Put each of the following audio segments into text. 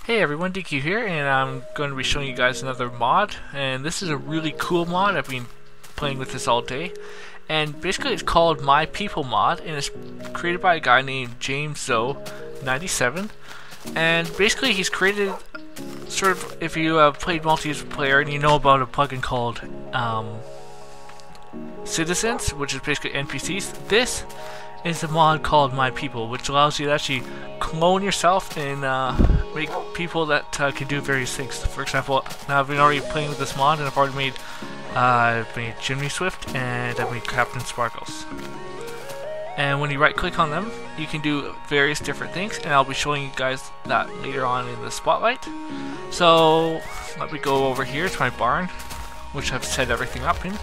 Hey everyone, DQ here, and I'm going to be showing you guys another mod, and this is a really cool mod. I've been playing with this all day, and basically it's called My People mod, and it's created by a guy named JamesZo97, and basically he's created sort of, if you have played multiplayer and you know about a plugin called Citizens, which is basically NPCs, this is a mod called My People, which allows you to actually clone yourself and make people that can do various things. For example, now I've been already playing with this mod, and I've already made Jimmy Swift, and I've made Captain Sparkles. And when you right click on them, you can do various different things, and I'll be showing you guys that later on in the spotlight. So let me go over here to my barn, which I've set everything up in.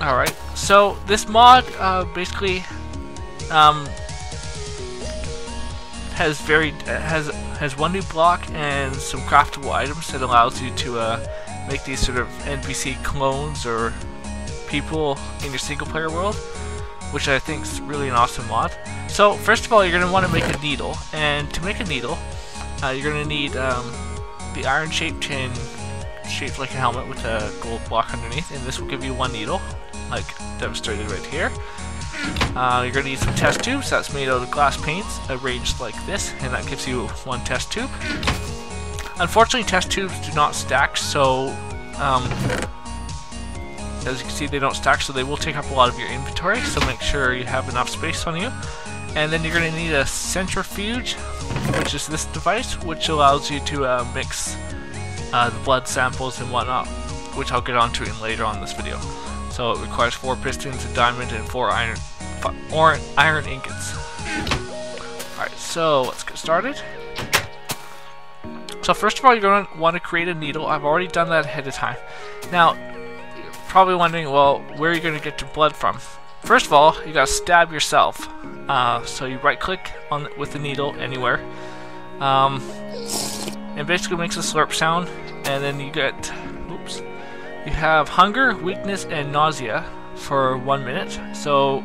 Alright, so this mod basically has one new block and some craftable items that allows you to make these sort of NPC clones or people in your single player world, which I think is really an awesome mod. So first of all, you're going to want to make a needle, and to make a needle you're going to need the iron shaped like a helmet with a gold block underneath, and this will give you one needle, like demonstrated right here. You're going to need some test tubes. That's made out of glass panes arranged like this, and that gives you one test tube. Unfortunately, test tubes do not stack, so as you can see, they don't stack, so they will take up a lot of your inventory, so make sure you have enough space on you. And then you're going to need a centrifuge, which is this device, which allows you to mix the blood samples and whatnot, which I'll get onto in later on this video. So it requires 4 pistons, a diamond, and 4 iron ingots. Alright, so let's get started. So first of all, you're going to want to create a needle. I've already done that ahead of time. Now, you're probably wondering, well, where are you going to get your blood from? First of all, you got to stab yourself. So you right click on with the needle anywhere. And basically makes a slurp sound, and then you get, oops, you have hunger, weakness, and nausea for 1 minute. So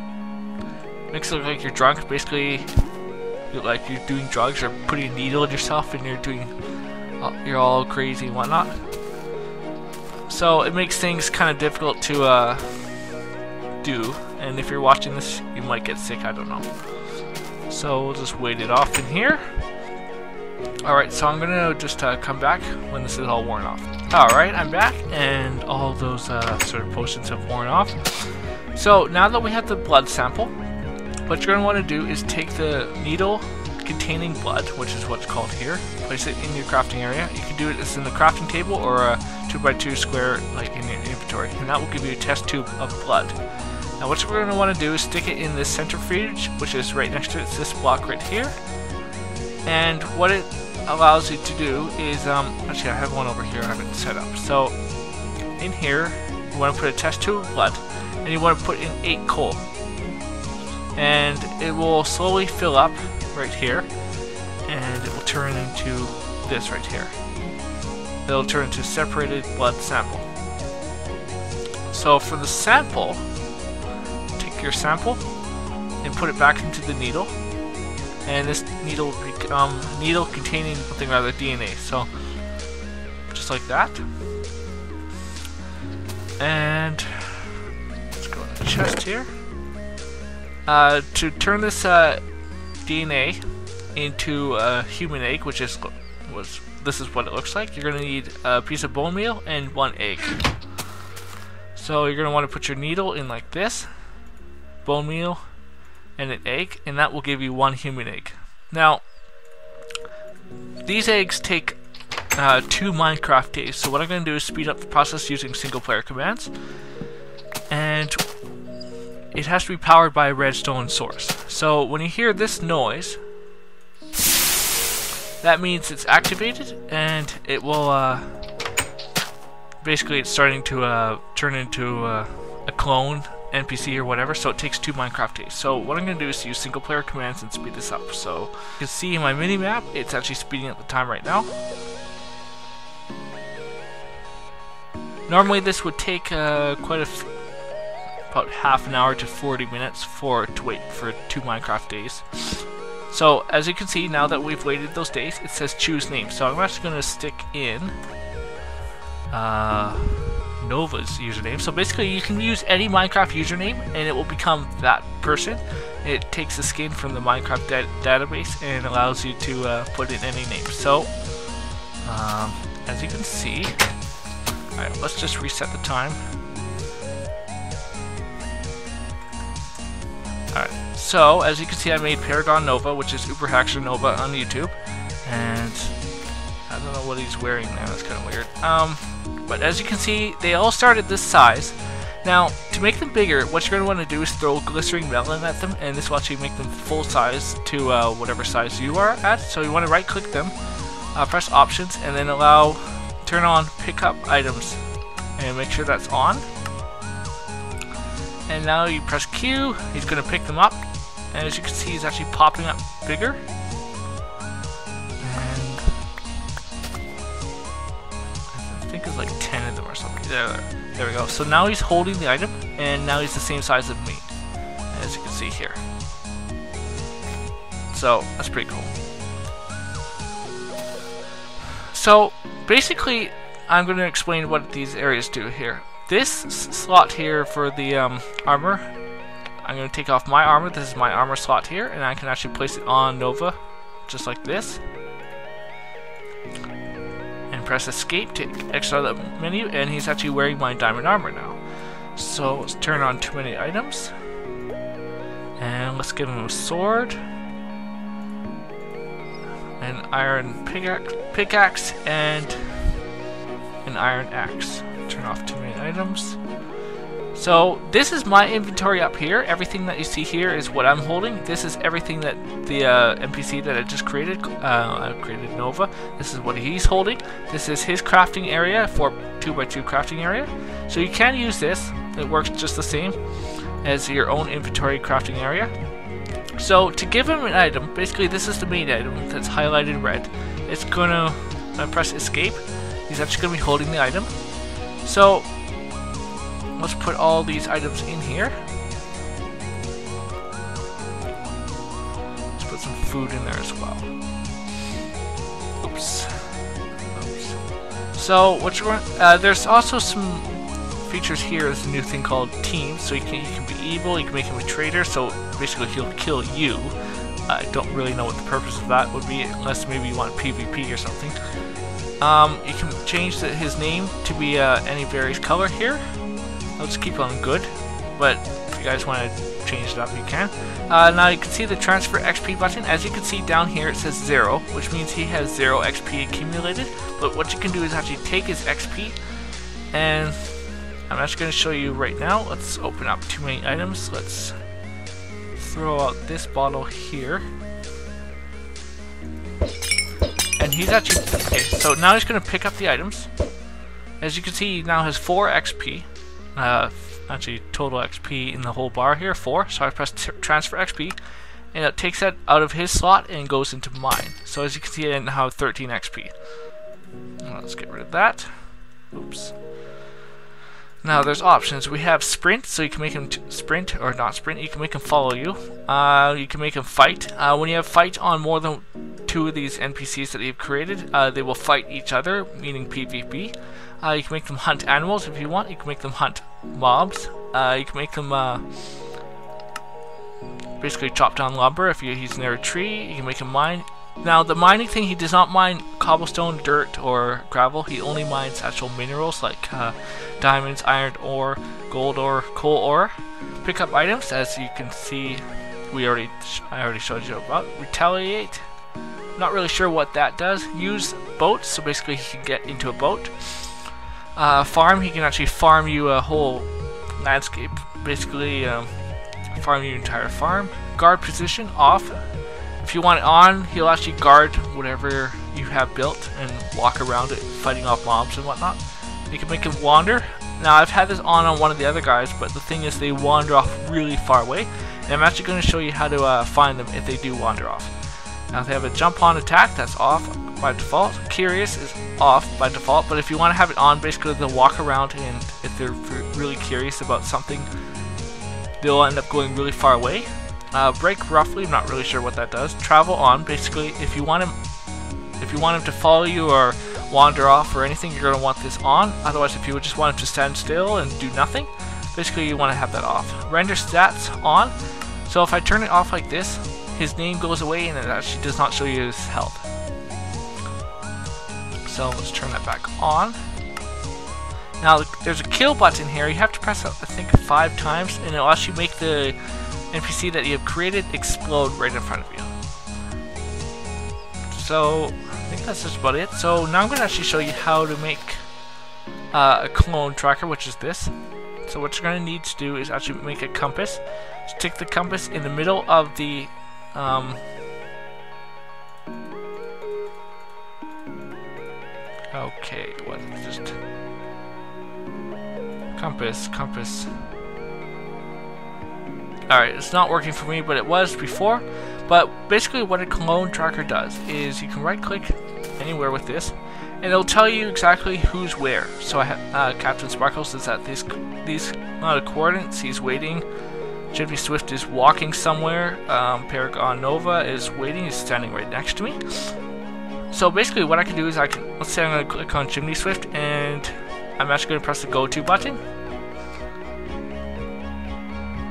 makes it look like you're drunk. Basically, like you're doing drugs or putting a needle in yourself, and you're all crazy and whatnot. So it makes things kind of difficult to do. And if you're watching this, you might get sick. I don't know. So we'll just wait it off in here. Alright, so I'm gonna just come back when this is all worn off. Alright, I'm back, and all those sort of potions have worn off. So now that we have the blood sample, what you're gonna want to do is take the needle containing blood, which is what's called here, place it in your crafting area. You can do it as in the crafting table or a 2x2 square like in your inventory, and that will give you a test tube of blood. Now what you're gonna want to do is stick it in this centrifuge, which is right next to it. It's this block right here. And what it allows you to do is, actually I have one over here I have it set up. So in here, you want to put a test tube of blood, and you want to put in 8 coal. And it will slowly fill up right here, and it will turn into this right here. It'll turn into separated blood sample. So for the sample, take your sample and put it back into the needle. And this needle will become needle containing something rather DNA. So just like that. And let's go in the chest here. To turn this DNA into a human egg, which is this is what it looks like. You're gonna need a piece of bone meal and 1 egg. So you're gonna want to put your needle in like this, bone meal, and an egg, and that will give you 1 human egg. Now, these eggs take 2 Minecraft days, so what I'm going to do is speed up the process using single player commands, and it has to be powered by a redstone source. So when you hear this noise, that means it's activated, and it will basically it's starting to turn into a clone NPC or whatever, so it takes 2 Minecraft days. So what I'm going to do is use single player commands and speed this up. So you can see in my mini map, it's actually speeding up the time right now. Normally this would take quite about half an hour to 40 minutes to wait for 2 Minecraft days. So as you can see, now that we've waited those days, it says choose name. So I'm actually going to stick in Nova's username. So basically you can use any Minecraft username and it will become that person. It takes the skin from the Minecraft database and allows you to put in any name. So as you can see, alright, let's just reset the time. Alright, so as you can see, I made Paragon Nova, which is Uber Hacker Nova on YouTube, and I don't know what he's wearing now, that's kind of weird. But as you can see, they all start at this size. Now, to make them bigger, what you're going to want to do is throw Glycerine Melon at them, and this will actually make them full size to whatever size you are at. So you want to right click them, press options, and then turn on pick up items, and make sure that's on. And now you press Q, he's going to pick them up, and as you can see, he's actually popping up bigger. And I think it's like 10 of them or something. There we go. So now he's holding the item, and now he's the same size as me, as you can see here. So that's pretty cool. So basically, I'm going to explain what these areas do here. This slot here for the armor, I'm going to take off my armor. This is my armor slot here, and I can actually place it on Nova, just like this. And press escape to exit out of the menu, and he's actually wearing my diamond armor now. So let's turn on too many items, and let's give him a sword, an iron pickaxe, and an iron axe. Turn off too many items. So this is my inventory up here. Everything that you see here is what I'm holding. This is everything that the NPC that I just created. I created Nova. This is what he's holding. This is his crafting area, 2x2 crafting area. So you can use this. It works just the same as your own inventory crafting area. So to give him an item, basically this is the main item that's highlighted in red. It's gonna press escape. He's actually gonna be holding the item. So let's put all these items in here. Let's put some food in there as well. Oops. So what you're going, there's also some features here. There's a new thing called teams. So he can be evil. You can make him a traitor. So basically he'll kill you. I don't really know what the purpose of that would be, unless maybe you want PvP or something. You can change his name to be any various color here. I'll just keep on good, but if you guys want to change it up, you can. Now you can see the transfer XP button. As you can see down here, it says 0, which means he has 0 XP accumulated. But what you can do is actually take his XP, and I'm actually going to show you right now. Let's open up too many items. Let's throw out this bottle here. And he's actually, okay, so now he's going to pick up the items. As you can see, he now has 4 XP. Actually, total XP in the whole bar here, 4. So I press transfer XP, and it takes that out of his slot and goes into mine. So as you can see, I now have 13 XP. Let's get rid of that. Oops. Now there's options. We have sprint, so you can make him sprint or not sprint. You can make him follow you. You can make him fight. When you have fight on more than 2 of these NPCs that you've created, they will fight each other, meaning PvP. You can make them hunt animals if you want. You can make them hunt mobs. You can make them basically chop down lumber if he's near a tree. You can make him mine. Now the mining thing, he does not mine cobblestone, dirt, or gravel. He only mines actual minerals like diamonds, iron ore, gold ore, coal ore. Pick up items, as you can see, I already showed you about. Retaliate. Not really sure what that does. Use boats, so basically he can get into a boat. Farm, he can actually farm you a whole landscape. Basically, farm your entire farm. Guard position off. If you want it on, he'll actually guard whatever you have built and walk around it, fighting off mobs and whatnot. You can make him wander. Now I've had this on one of the other guys, but the thing is they wander off really far away. And I'm actually going to show you how to find them if they do wander off. Now they have a jump on attack, that's off by default. Curious is off by default, but if you want to have it on, basically they'll walk around, and if they're really curious about something, they'll end up going really far away. Break roughly, I'm not really sure what that does. Travel on, basically, if you want him to follow you or wander off or anything, you're going to want this on. Otherwise, if you would just want him to stand still and do nothing, basically you want to have that off. Render stats on. So if I turn it off like this, his name goes away and it actually does not show you his health. So let's turn that back on. Now there's a kill button here. You have to press it, I think, 5 times, and it'll actually make the NPC that you have created explode right in front of you. So I think that's just about it. So now I'm going to actually show you how to make a clone tracker, which is this. So what you're going to need to do is actually make a compass. Stick the compass in the middle of the okay, what is just compass. Alright, it's not working for me, but it was before. But basically what a clone tracker does is you can right click anywhere with this and it'll tell you exactly who's where. So I have Captain Sparkles is at these coordinates, he's waiting. Jimmy Swift is walking somewhere. Paragon Nova is waiting, he's standing right next to me. So basically what I can do is let's say I'm going to click on Chimney Swift and I'm actually going to press the go to button.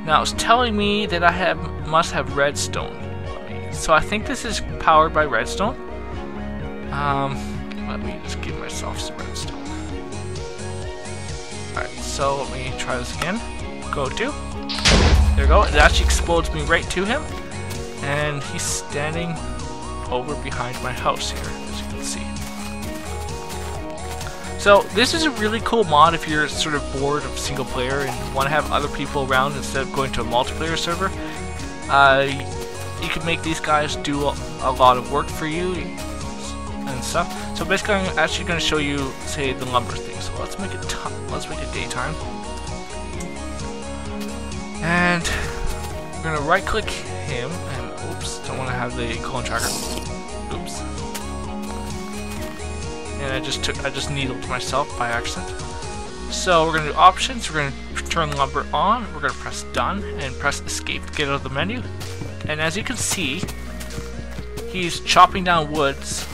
Now it's telling me that I must have redstone. So I think this is powered by redstone. Let me just give myself some redstone. Alright, so let me try this again. Go to. There we go. It actually explodes me right to him. And he's standing over behind my house here, as you can see. So this is a really cool mod if you're sort of bored of single player and want to have other people around instead of going to a multiplayer server. You can make these guys do a lot of work for you and stuff. So basically I'm actually going to show you, say, the lumber thing. So let's make it daytime. And we're going to right click him and oops, don't want to have the clone tracker. Oops. And I just needled myself by accident. So we're going to do options, we're going to turn lumber on, we're going to press done and press escape to get out of the menu. And as you can see, he's chopping down woods,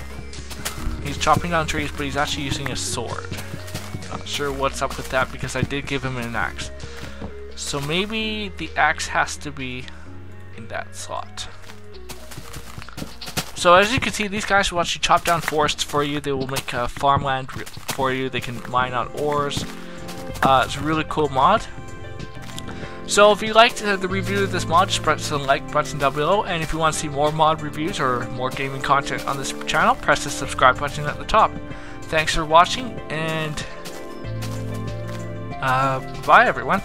he's chopping down trees, but he's actually using a sword. Not sure what's up with that because I did give him an axe. So maybe the axe has to be in that slot. So as you can see, these guys will actually chop down forests for you. They will make farmland for you. They can mine out ores. It's a really cool mod. So if you liked the review of this mod, just press the like button down below. And if you want to see more mod reviews or more gaming content on this channel, press the subscribe button at the top. Thanks for watching, and bye everyone.